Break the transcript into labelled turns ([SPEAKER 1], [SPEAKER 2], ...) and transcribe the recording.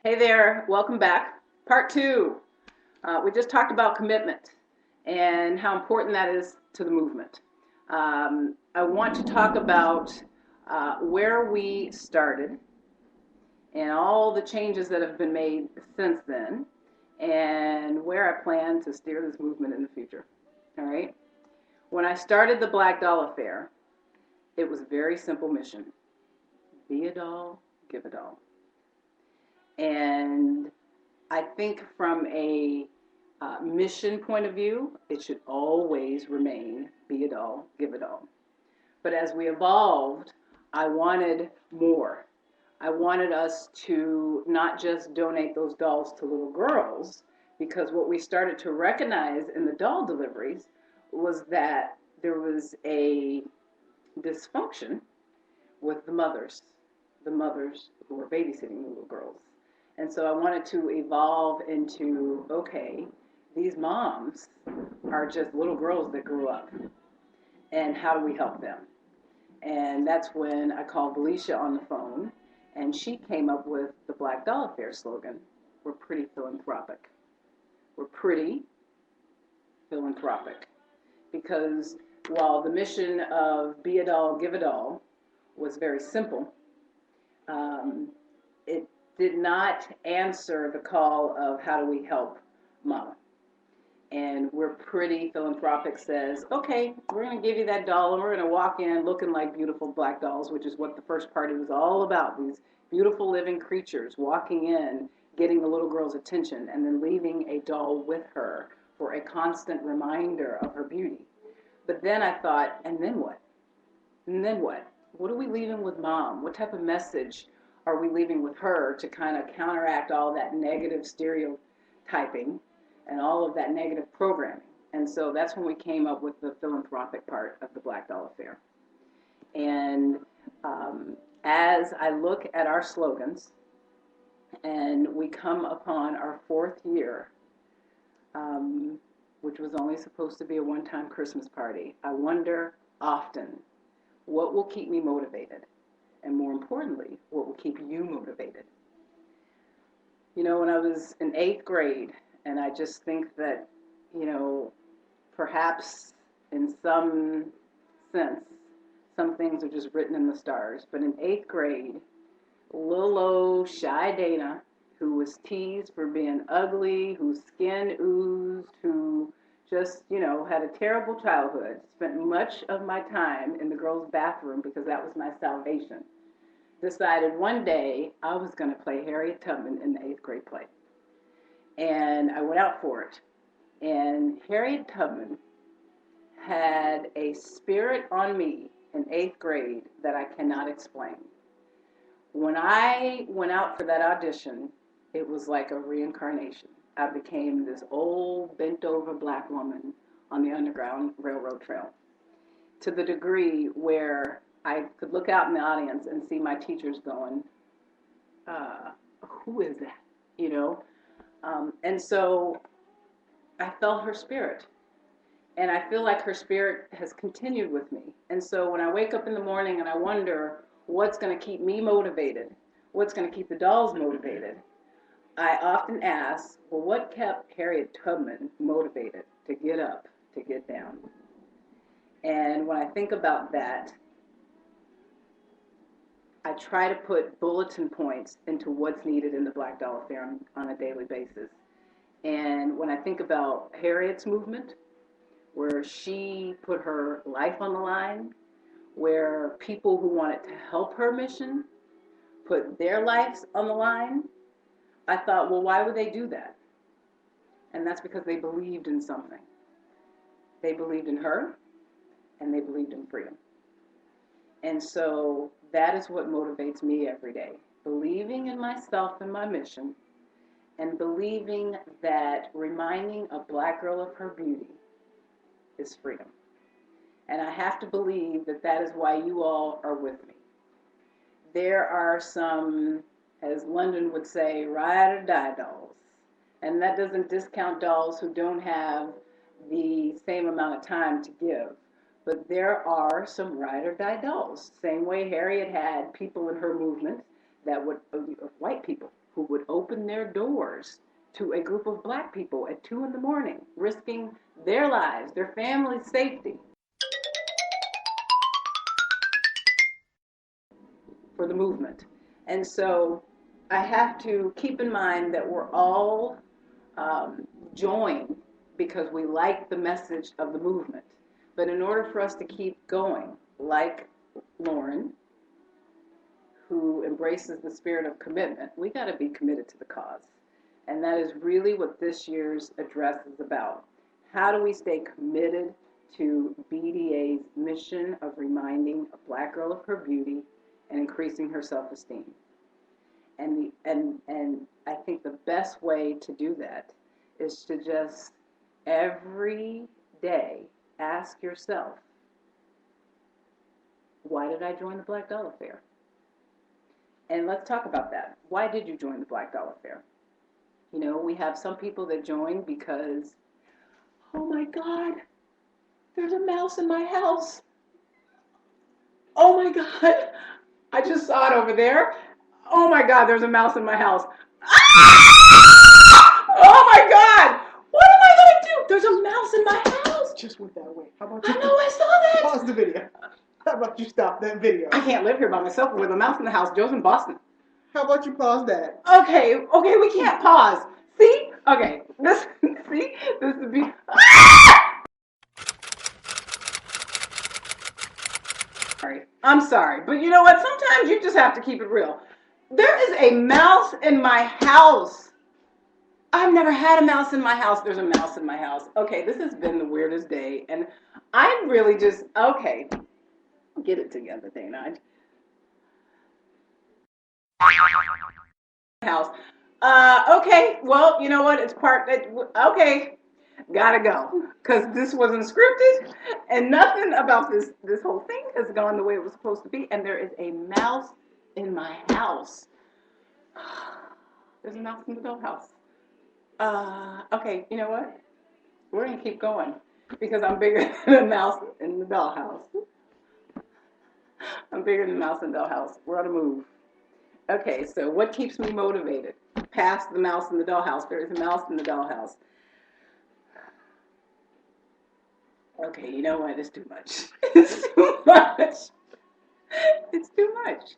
[SPEAKER 1] Hey there, welcome back. Part two. We just talked about commitment and how important that is to the movement. I want to talk about where we started and all the changes that have been made since then and where I plan to steer this movement in the future. All right. When I started the Black Doll Affair, it was a very simple mission: be a doll, give a doll. And I think from a mission point of view, it should always remain be a doll, give a doll. But as we evolved, I wanted more. I wanted us to not just donate those dolls to little girls, because what we started to recognize in the doll deliveries was that there was a dysfunction with the mothers who were babysitting the little girls. And so I wanted to evolve into, okay, these moms are just little girls that grew up, and how do we help them? And that's when I called Felicia on the phone, and she came up with the Black Doll Affair slogan: we're pretty philanthropic. We're pretty philanthropic. Because while the mission of be a doll, give a doll was very simple, it did not answer the call of how do we help mama. And we're pretty philanthropic says, okay, we're going to give you that doll and we're going to walk in looking like beautiful black dolls, which is what the first party was all about. These beautiful living creatures walking in, getting the little girl's attention, and then leaving a doll with her for a constant reminder of her beauty. But then I thought, and then what? And then what? What are we leaving with mom? What type of message are we leaving with her to kind of counteract all that negative stereotyping and all of that negative programming? And so that's when we came up with the philanthropic part of the Black Doll Affair. And as I look at our slogans and we come upon our fourth year, which was only supposed to be a one-time Christmas party, I wonder often, what will keep me motivated? And more importantly, what will keep you motivated? You know, when I was in eighth grade, and I just think that, you know, perhaps in some sense, some things are just written in the stars. But in eighth grade, little old shy Dana, who was teased for being ugly, whose skin oozed, who just, you know, had a terrible childhood, spent much of my time in the girls' bathroom because that was my salvation, decided one day I was going to play Harriet Tubman in the eighth grade play. And I went out for it. And Harriet Tubman had a spirit on me in eighth grade that I cannot explain. When I went out for that audition, it was like a reincarnation. I became this old, bent over black woman on the Underground Railroad trail, to the degree where I could look out in the audience and see my teachers going, who is that? You know? And so I felt her spirit. And I feel like her spirit has continued with me. And so when I wake up in the morning and I wonder what's going to keep me motivated, what's going to keep the dolls motivated, I often ask, well, what kept Harriet Tubman motivated to get up, to get down? And when I think about that, I try to put bulletin points into what's needed in the Black Doll Affair on a daily basis. And when I think about Harriet's movement, where she put her life on the line, where people who wanted to help her mission put their lives on the line, I thought, well, why would they do that? And that's because they believed in something. They believed in her, and they believed in freedom. And so that is what motivates me every day. Believing in myself and my mission, and believing that reminding a black girl of her beauty is freedom. And I have to believe that that is why you all are with me. There are some, as London would say, ride or die dolls. And that doesn't discount dolls who don't have the same amount of time to give. But there are some ride or die dolls. Same way Harriet had people in her movement that would, white people, who would open their doors to a group of black people at 2 in the morning, risking their lives, their family's safety for the movement. And so I have to keep in mind that we're all joined because we like the message of the movement. But in order for us to keep going, like Lauren, who embraces the spirit of commitment, we got to be committed to the cause. And that is really what this year's address is about. How do we stay committed to BDA's mission of reminding a black girl of her beauty and increasing her self-esteem? And I think the best way to do that is to just every day ask yourself, why did I join the Black Dollar Fair? And let's talk about that. Why did you join the Black Dollar Fair? You know, we have some people that join because, oh my God, there's a mouse in my house. Oh my God, I just saw it over there. Oh my God, there's a mouse in my house. Ah! Oh my God, what am I going to do? There's a mouse in my house.
[SPEAKER 2] Just went that way. How about
[SPEAKER 1] I
[SPEAKER 2] you?
[SPEAKER 1] know, I saw that.
[SPEAKER 2] Pause the video. How about you stop that video?
[SPEAKER 1] I can't live here by myself with a mouse in the house. Joe's in Boston.
[SPEAKER 2] How about you pause that?
[SPEAKER 1] Okay, we can't pause. See? Okay, this would be. Ah! Sorry, I'm sorry, but you know what? Sometimes you just have to keep it real. There is a mouse in my house. I've never had a mouse in my house. There's a mouse in my house. Okay, this has been the weirdest day, and I'm really just okay. Get it together, Dana. House. Okay, well, you know what? It's part. Okay, gotta go because this wasn't scripted, and nothing about this whole thing has gone the way it was supposed to be. And there is a mouse in my house. There's a mouse in the dollhouse. Okay, you know what? We're gonna keep going because I'm bigger than a mouse in the dollhouse. I'm bigger than a mouse in the dollhouse. We're on a move. Okay, so what keeps me motivated? Past the mouse in the dollhouse, there is a mouse in the dollhouse. Okay, you know what? It's too much. It's too much. It's too much.